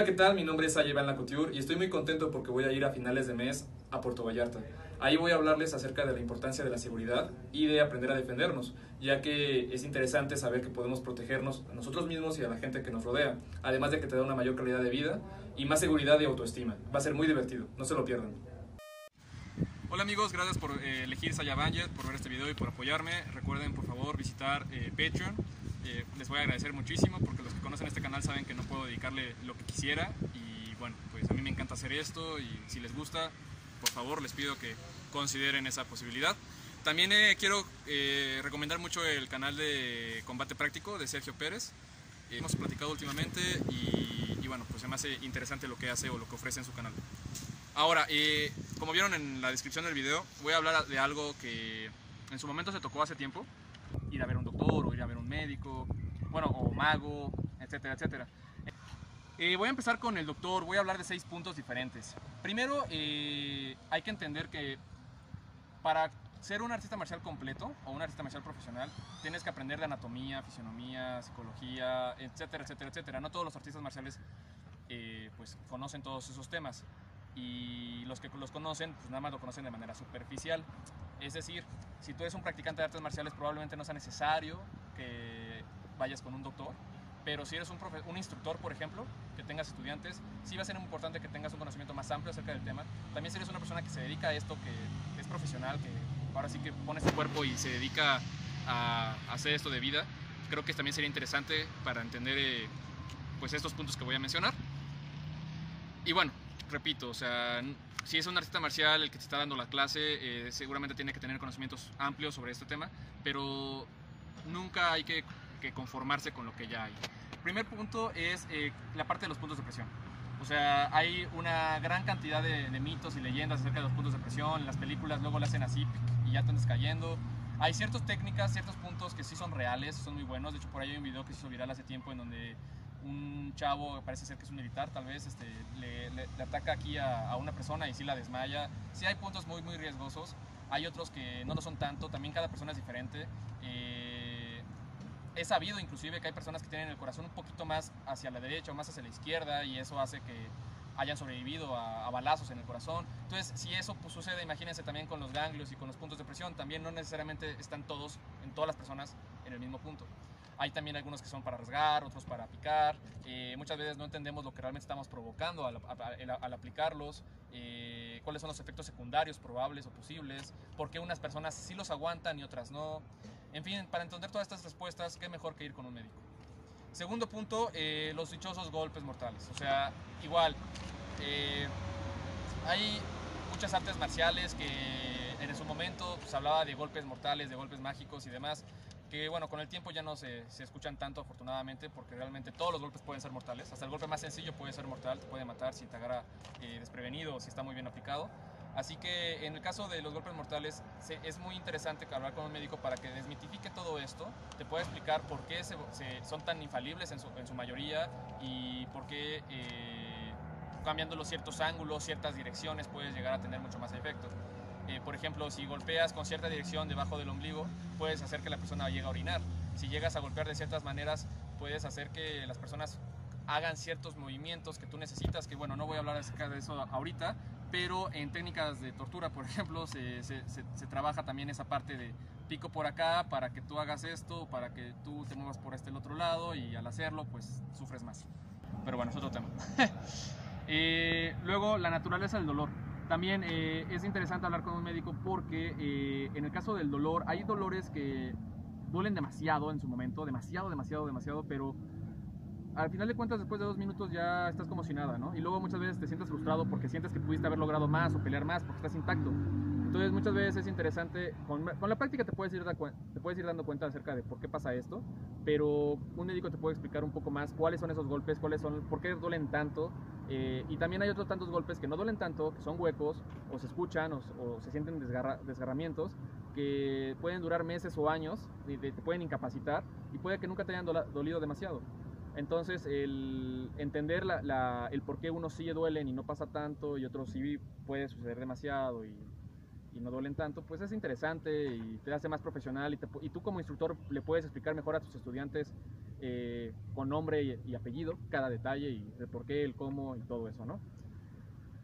Hola, ¿qué tal? Mi nombre es Ayvan Lacouture y estoy muy contento porque voy a ir a finales de mes a Puerto Vallarta. Ahí voy a hablarles acerca de la importancia de la seguridad y de aprender a defendernos, ya que es interesante saber que podemos protegernos a nosotros mismos y a la gente que nos rodea, además de que te da una mayor calidad de vida y más seguridad y autoestima. Va a ser muy divertido, no se lo pierdan. Hola amigos, gracias por elegir Saya Budget, por ver este video y por apoyarme. Recuerden por favor visitar Patreon. Les voy a agradecer muchísimo porque los que conocen este canal saben que no puedo dedicarle lo que quisiera y bueno, pues a mí me encanta hacer esto y si les gusta, por favor les pido que consideren esa posibilidad. También quiero recomendar mucho el canal de Combate Práctico de Sergio Pérez. Hemos platicado últimamente y bueno, pues se me hace interesante lo que hace o lo que ofrece en su canal. Ahora, como vieron en la descripción del video, voy a hablar de algo que en su momento se tocó hace tiempo. Ir a ver a un doctor o ir a ver a un médico, bueno, o mago, etcétera, etcétera. Voy a empezar con el doctor, voy a hablar de 6 puntos diferentes. Primero, hay que entender que para ser un artista marcial completo o un artista marcial profesional, tienes que aprender de anatomía, fisionomía, psicología, etcétera, etcétera, etcétera. No todos los artistas marciales pues conocen todos esos temas y los que los conocen pues nada más lo conocen de manera superficial. Es decir, si tú eres un practicante de artes marciales probablemente no sea necesario que vayas con un doctor, pero si eres un instructor, por ejemplo, que tengas estudiantes, sí va a ser importante que tengas un conocimiento más amplio acerca del tema. También si eres una persona que se dedica a esto, que es profesional, que ahora sí que pone su cuerpo y se dedica a hacer esto de vida, creo que también sería interesante para entender pues estos puntos que voy a mencionar. Y bueno, repito, o sea, si es un artista marcial el que te está dando la clase, seguramente tiene que tener conocimientos amplios sobre este tema, pero nunca hay que conformarse con lo que ya hay. El primer punto es la parte de los puntos de presión. O sea, hay una gran cantidad de mitos y leyendas acerca de los puntos de presión. Las películas luego le hacen así y ya te andas cayendo. Hay ciertas técnicas, ciertos puntos que sí son reales, son muy buenos. De hecho, por ahí hay un video que se hizo viral hace tiempo en donde un chavo, parece ser que es un militar tal vez, le ataca aquí a una persona y sí la desmaya. Sí hay puntos muy riesgosos, hay otros que no lo son tanto, también cada persona es diferente. He sabido inclusive que hay personas que tienen el corazón un poquito más hacia la derecha o más hacia la izquierda y eso hace que hayan sobrevivido a balazos en el corazón. Entonces, si eso pues, sucede, imagínense también con los ganglios y con los puntos de presión, también no necesariamente están todos, en todas las personas, en el mismo punto. Hay también algunos que son para rasgar, otros para picar. Muchas veces no entendemos lo que realmente estamos provocando al aplicarlos, cuáles son los efectos secundarios probables o posibles, por qué unas personas sí los aguantan y otras no. En fin, para entender todas estas respuestas, qué mejor que ir con un médico. Segundo punto, los dichosos golpes mortales. O sea, igual, hay muchas artes marciales que en su momento se hablaba de golpes mortales, de golpes mágicos y demás, que bueno, con el tiempo ya no se escuchan tanto afortunadamente, porque realmente todos los golpes pueden ser mortales. Hasta el golpe más sencillo puede ser mortal, te puede matar si te agarra desprevenido o si está muy bien aplicado. Así que en el caso de los golpes mortales es muy interesante hablar con un médico para que desmitifique todo esto, te pueda explicar por qué son tan infalibles en su mayoría y por qué cambiando los ciertos ángulos, ciertas direcciones puedes llegar a tener mucho más efecto. Por ejemplo, si golpeas con cierta dirección debajo del ombligo, puedes hacer que la persona llegue a orinar. Si llegas a golpear de ciertas maneras, puedes hacer que las personas hagan ciertos movimientos que tú necesitas, que bueno, no voy a hablar acerca de eso ahorita, pero en técnicas de tortura, por ejemplo, se trabaja también esa parte de pico por acá para que tú hagas esto, para que tú te muevas por el otro lado y al hacerlo, pues sufres más. Pero bueno, es otro tema. Luego, la naturaleza del dolor. También es interesante hablar con un médico porque en el caso del dolor, hay dolores que duelen demasiado en su momento, demasiado, pero al final de cuentas después de 2 minutos ya estás como si nada, ¿no? Y luego muchas veces te sientes frustrado porque sientes que pudiste haber logrado más o pelear más porque estás intacto. Entonces muchas veces es interesante, con la práctica te puedes ir dando cuenta acerca de por qué pasa esto, pero un médico te puede explicar un poco más cuáles son esos golpes, por qué duelen tanto, y también hay otros tantos golpes que no duelen tanto, que son huecos, o se escuchan, o se sienten desgarramientos, que pueden durar meses o años, y te pueden incapacitar, y puede que nunca te hayan dolido demasiado. Entonces, el entender el por qué unos sí duelen y no pasa tanto, y otros sí puede suceder demasiado y no duelen tanto, pues es interesante y te hace más profesional y tú como instructor le puedes explicar mejor a tus estudiantes con nombre y apellido, cada detalle y el por qué, el cómo y todo eso, ¿no?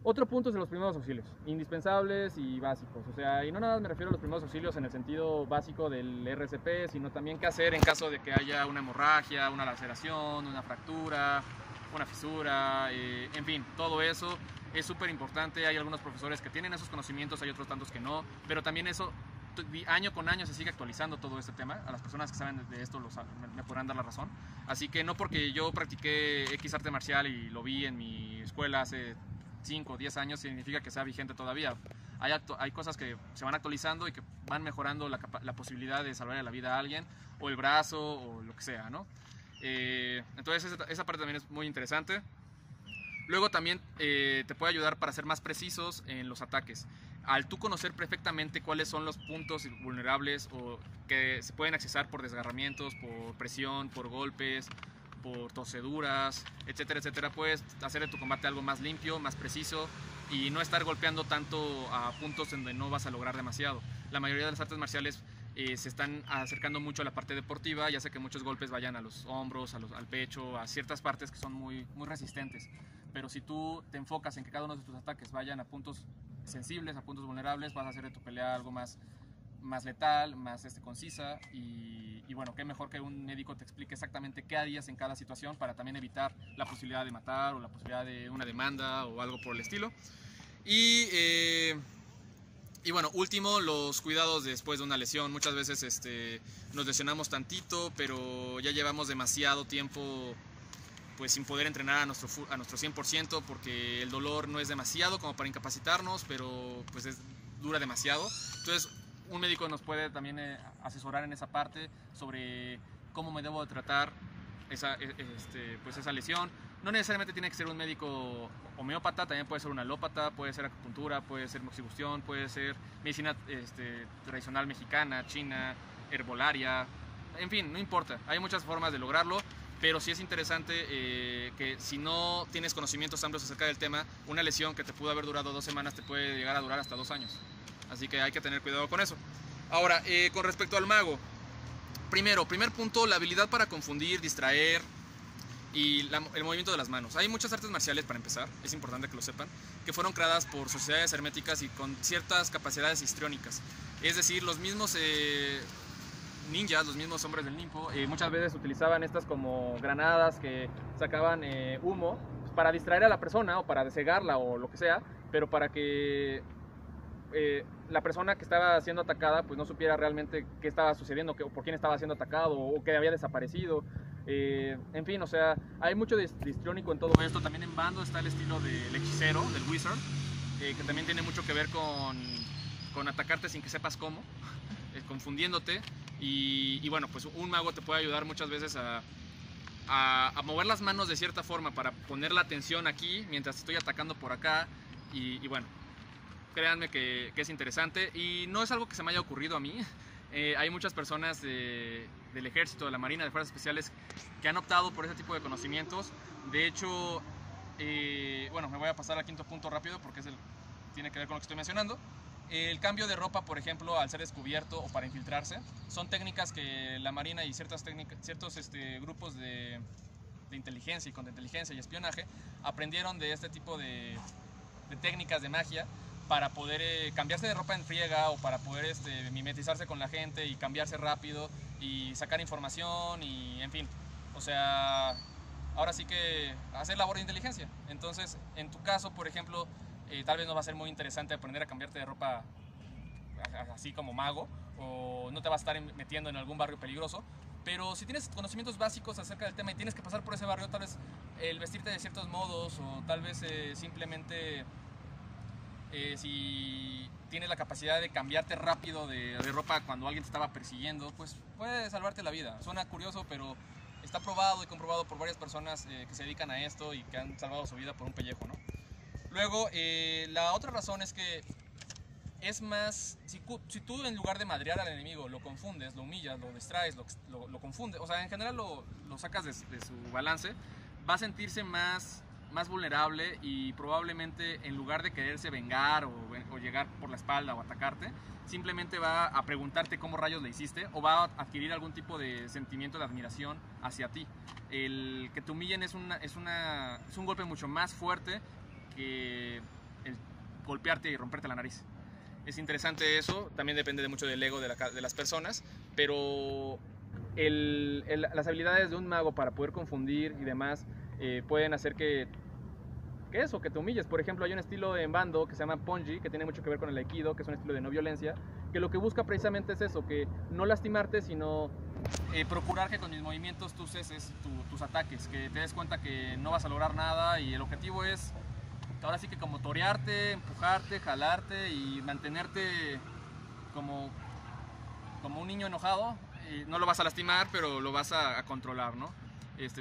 Otro punto es de los primeros auxilios, indispensables y básicos. O sea, y no nada más me refiero a los primeros auxilios en el sentido básico del RCP, sino también qué hacer en caso de que haya una hemorragia, una laceración, una fractura, una fisura, en fin, todo eso es súper importante. Hay algunos profesores que tienen esos conocimientos, hay otros tantos que no, pero también eso año con año se sigue actualizando todo este tema. A las personas que saben de esto me podrán dar la razón. Así que no porque yo practiqué X arte marcial y lo vi en mi escuela hace 5 o 10 años significa que sea vigente todavía. Hay cosas que se van actualizando y que van mejorando la posibilidad de salvar la vida a alguien, o el brazo, o lo que sea, ¿no? Entonces esa parte también es muy interesante. Luego también te puede ayudar para ser más precisos en los ataques. Al tú conocer perfectamente cuáles son los puntos vulnerables o que se pueden accesar por desgarramientos, por presión, por golpes, por torceduras, etcétera, etcétera, puedes hacer de tu combate algo más limpio, más preciso y no estar golpeando tanto a puntos en donde no vas a lograr demasiado. La mayoría de las artes marciales se están acercando mucho a la parte deportiva, ya sea que muchos golpes vayan a los hombros, al pecho, a ciertas partes que son muy resistentes. Pero si tú te enfocas en que cada uno de tus ataques vayan a puntos sensibles, a puntos vulnerables, vas a hacer de tu pelea algo más letal, más concisa y bueno, qué mejor que un médico te explique exactamente qué harías en cada situación para también evitar la posibilidad de matar o la posibilidad de una demanda o algo por el estilo. Y bueno, último, los cuidados después de una lesión. Muchas veces nos lesionamos tantito, pero ya llevamos demasiado tiempo pues sin poder entrenar a nuestro 100% porque el dolor no es demasiado como para incapacitarnos, pero pues dura demasiado. Entonces un médico nos puede también asesorar en esa parte sobre cómo me debo de tratar pues esa lesión. No necesariamente tiene que ser un médico homeópata, también puede ser un alópata, puede ser acupuntura, puede ser moxibustión, puede ser medicina tradicional mexicana, china, herbolaria, en fin, no importa, hay muchas formas de lograrlo. Pero sí es interesante que si no tienes conocimientos amplios acerca del tema, una lesión que te pudo haber durado 2 semanas te puede llegar a durar hasta 2 años. Así que hay que tener cuidado con eso. Ahora, con respecto al mago. Primer punto, la habilidad para confundir, distraer y el movimiento de las manos. Hay muchas artes marciales, para empezar, es importante que lo sepan, que fueron creadas por sociedades herméticas y con ciertas capacidades histriónicas. Es decir, los mismos ninjas, los mismos hombres del Nimpo, muchas veces utilizaban estas como granadas que sacaban humo pues, para distraer a la persona o para cegarla o lo que sea, pero para que la persona que estaba siendo atacada pues no supiera realmente qué estaba sucediendo, por quién estaba siendo atacado o que había desaparecido. En fin, o sea, hay mucho de histriónico en todo esto. También en Bando está el estilo del hechicero, del wizard, que también tiene mucho que ver con atacarte sin que sepas cómo, confundiéndote. Y bueno, pues un mago te puede ayudar muchas veces a mover las manos de cierta forma para poner la atención aquí mientras estoy atacando por acá. Y bueno, créanme que es interesante y no es algo que se me haya ocurrido a mí. Hay muchas personas del ejército, de la marina, de fuerzas especiales que han optado por ese tipo de conocimientos. De hecho, bueno, me voy a pasar al quinto punto rápido porque tiene que ver con lo que estoy mencionando. El cambio de ropa, por ejemplo, al ser descubierto o para infiltrarse, son técnicas que la Marina y ciertos grupos de inteligencia y contrainteligencia y espionaje aprendieron de este tipo de técnicas de magia para poder cambiarse de ropa en friega o para poder mimetizarse con la gente y cambiarse rápido y sacar información y en fin, o sea, ahora sí que hacer labor de inteligencia. Entonces, en tu caso, por ejemplo, tal vez no va a ser muy interesante aprender a cambiarte de ropa así como mago o no te vas a estar metiendo en algún barrio peligroso, pero si tienes conocimientos básicos acerca del tema y tienes que pasar por ese barrio, tal vez el vestirte de ciertos modos o tal vez simplemente si tienes la capacidad de cambiarte rápido de ropa cuando alguien te estaba persiguiendo, pues puede salvarte la vida. Suena curioso, pero está probado y comprobado por varias personas que se dedican a esto y que han salvado su vida por un pellejo, ¿no? Luego, la otra razón es que es más, si tú en lugar de madrear al enemigo lo confundes, lo humillas, lo distraes, lo confundes, o sea, en general lo sacas de su balance, va a sentirse más más vulnerable y probablemente en lugar de quererse vengar o llegar por la espalda o atacarte, simplemente va a preguntarte cómo rayos le hiciste o va a adquirir algún tipo de sentimiento de admiración hacia ti. El que te humillen es un golpe mucho más fuerte que el golpearte y romperte la nariz. Es interesante eso, también depende mucho del ego de las personas, pero las habilidades de un mago para poder confundir y demás pueden hacer que te humilles. Por ejemplo, hay un estilo en Bando que se llama Ponji, que tiene mucho que ver con el Aikido, que es un estilo de no violencia, que lo que busca precisamente es eso, que no lastimarte, sino procurar que con mis movimientos tú ceses tus ataques, que te des cuenta que no vas a lograr nada y el objetivo es ahora sí que como torearte, empujarte, jalarte y mantenerte como un niño enojado. No lo vas a lastimar, pero lo vas a controlar, ¿no?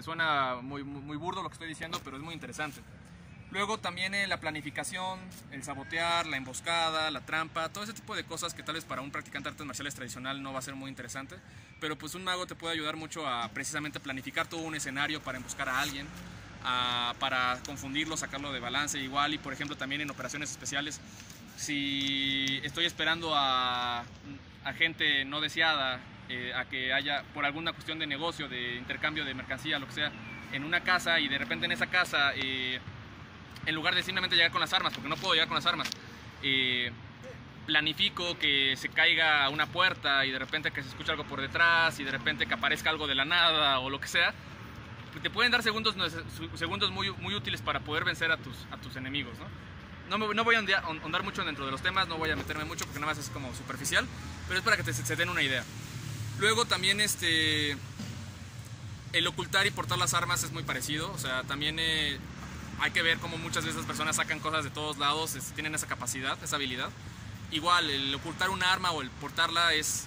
Suena muy burdo lo que estoy diciendo, pero es muy interesante. Luego también la planificación, el sabotear, la emboscada, la trampa, todo ese tipo de cosas que tal vez para un practicante de artes marciales tradicional no va a ser muy interesante, pero pues un mago te puede ayudar mucho a precisamente planificar todo un escenario para emboscar a alguien, para confundirlo, sacarlo de balance igual. Y por ejemplo también en operaciones especiales, si estoy esperando a gente no deseada, a que haya por alguna cuestión de negocio, de intercambio de mercancía, lo que sea, en una casa, y de repente en esa casa en lugar de simplemente llegar con las armas, porque no puedo llegar con las armas, planifico que se caiga una puerta y de repente que se escuche algo por detrás y de repente que aparezca algo de la nada o lo que sea, te pueden dar segundos muy útiles para poder vencer a tus enemigos, ¿no? No voy a ahondar mucho dentro de los temas, no voy a meterme mucho porque nada más es como superficial, pero es para que se den una idea. Luego también el ocultar y portar las armas es muy parecido, o sea, también hay que ver cómo muchas veces las personas sacan cosas de todos lados, tienen esa capacidad, esa habilidad. Igual, el ocultar un arma o el portarla es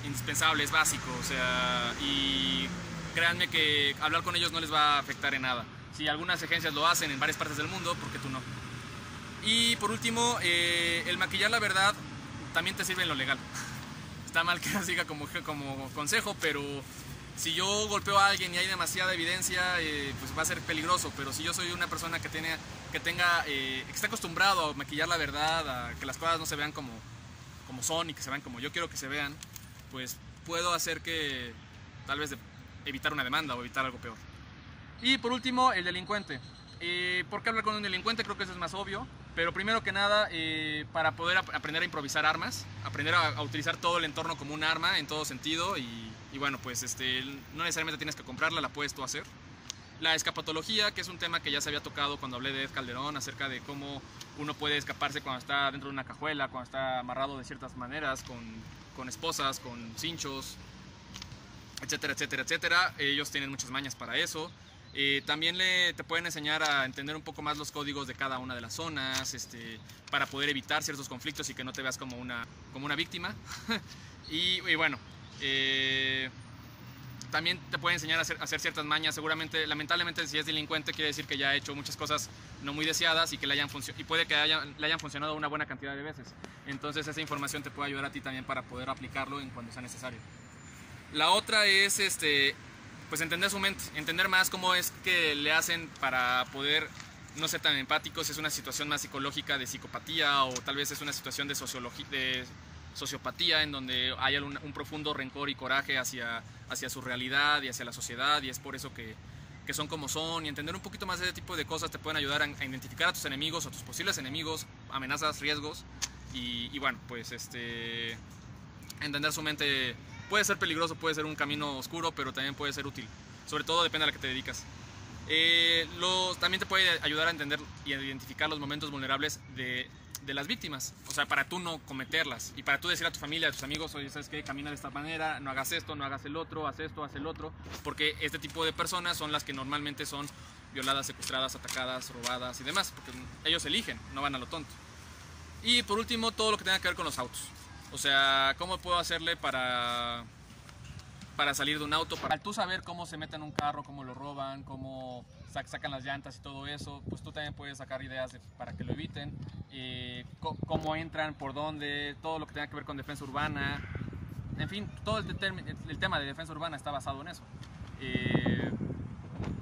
indispensable, es básico, o sea, y créanme que hablar con ellos no les va a afectar en nada. Si algunas agencias lo hacen en varias partes del mundo, ¿por qué tú no? Y por último, el maquillar la verdad también te sirve en lo legal. Está mal que nos diga como consejo, pero si yo golpeo a alguien y hay demasiada evidencia, pues va a ser peligroso. Pero si yo soy una persona que está acostumbrado a maquillar la verdad, a que las cosas no se vean como son y que se vean como yo quiero que se vean, pues puedo hacer que tal vez evitar una demanda o evitar algo peor. Y por último, el delincuente. ¿Por qué hablar con un delincuente? Creo que eso es más obvio. Pero primero que nada, para poder aprender a improvisar armas, aprender a utilizar todo el entorno como un arma en todo sentido y bueno, pues no necesariamente tienes que comprarla, la puedes tú hacer. La escapatología, que es un tema que ya se había tocado cuando hablé de Ed Calderón, acerca de cómo uno puede escaparse cuando está dentro de una cajuela, cuando está amarrado de ciertas maneras, con esposas, con cinchos, etcétera, etcétera, etcétera. Ellos tienen muchas mañas para eso. También te pueden enseñar a entender un poco más los códigos de cada una de las zonas, para poder evitar ciertos conflictos y que no te veas como una víctima. y bueno, también te pueden enseñar a hacer ciertas mañas. Seguramente, lamentablemente, si es delincuente quiere decir que ya ha hecho muchas cosas no muy deseadas y que y puede que le hayan funcionado una buena cantidad de veces. Entonces esa información te puede ayudar a ti también para poder aplicarlo en cuando sea necesario. La otra es pues entender su mente, entender más cómo es que le hacen para poder no ser tan empáticos. Es una situación más psicológica de psicopatía, o tal vez es una situación de sociopatía en donde hay un profundo rencor y coraje hacia su realidad y hacia la sociedad, y es por eso que son como son. Y entender un poquito más de ese tipo de cosas te pueden ayudar a identificar a tus enemigos, a tus posibles enemigos, amenazas, riesgos, y bueno, pues entender su mente puede ser peligroso, puede ser un camino oscuro, pero también puede ser útil. Sobre todo depende a la que te dedicas. También te puede ayudar a entender y a identificar los momentos vulnerables de las víctimas. O sea, para tú no cometerlas. Y para tú decir a tu familia, a tus amigos, oye, ¿sabes qué? Camina de esta manera, no hagas esto, no hagas el otro, haz esto, haz el otro. Porque este tipo de personas son las que normalmente son violadas, secuestradas, atacadas, robadas y demás. Porque ellos eligen, no van a lo tonto. Y por último, todo lo que tenga que ver con los autos. O sea, ¿cómo puedo hacerle para salir de un auto? Para tú saber cómo se meten en un carro, cómo lo roban, cómo sacan las llantas y todo eso, pues tú también puedes sacar ideas para que lo eviten. Cómo entran, por dónde, todo lo que tenga que ver con defensa urbana. En fin, todo el tema de defensa urbana está basado en eso.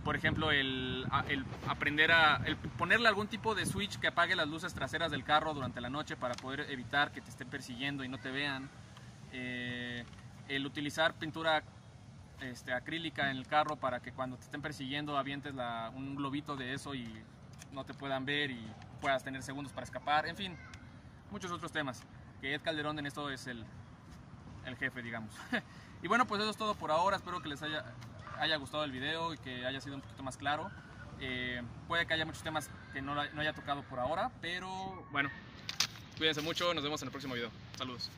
Por ejemplo, el ponerle algún tipo de switch que apague las luces traseras del carro durante la noche para poder evitar que te estén persiguiendo y no te vean. El utilizar pintura acrílica en el carro para que cuando te estén persiguiendo avientes un globito de eso y no te puedan ver y puedas tener segundos para escapar. En fin, muchos otros temas. Que Ed Calderón en esto es el jefe, digamos. Y bueno, pues eso es todo por ahora. Espero que les haya gustado el video y que haya sido un poquito más claro. Puede que haya muchos temas que no haya tocado por ahora, pero bueno, cuídense mucho, nos vemos en el próximo video. Saludos.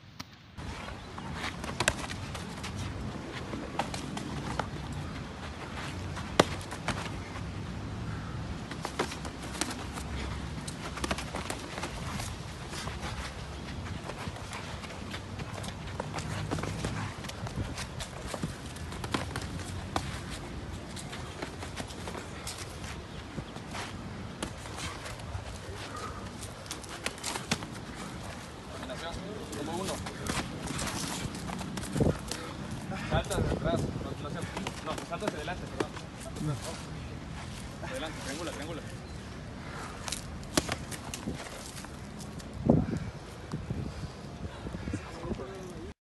Como uno. Saltas de atrás. No, saltas de adelante, perdón. Adelante, triangula.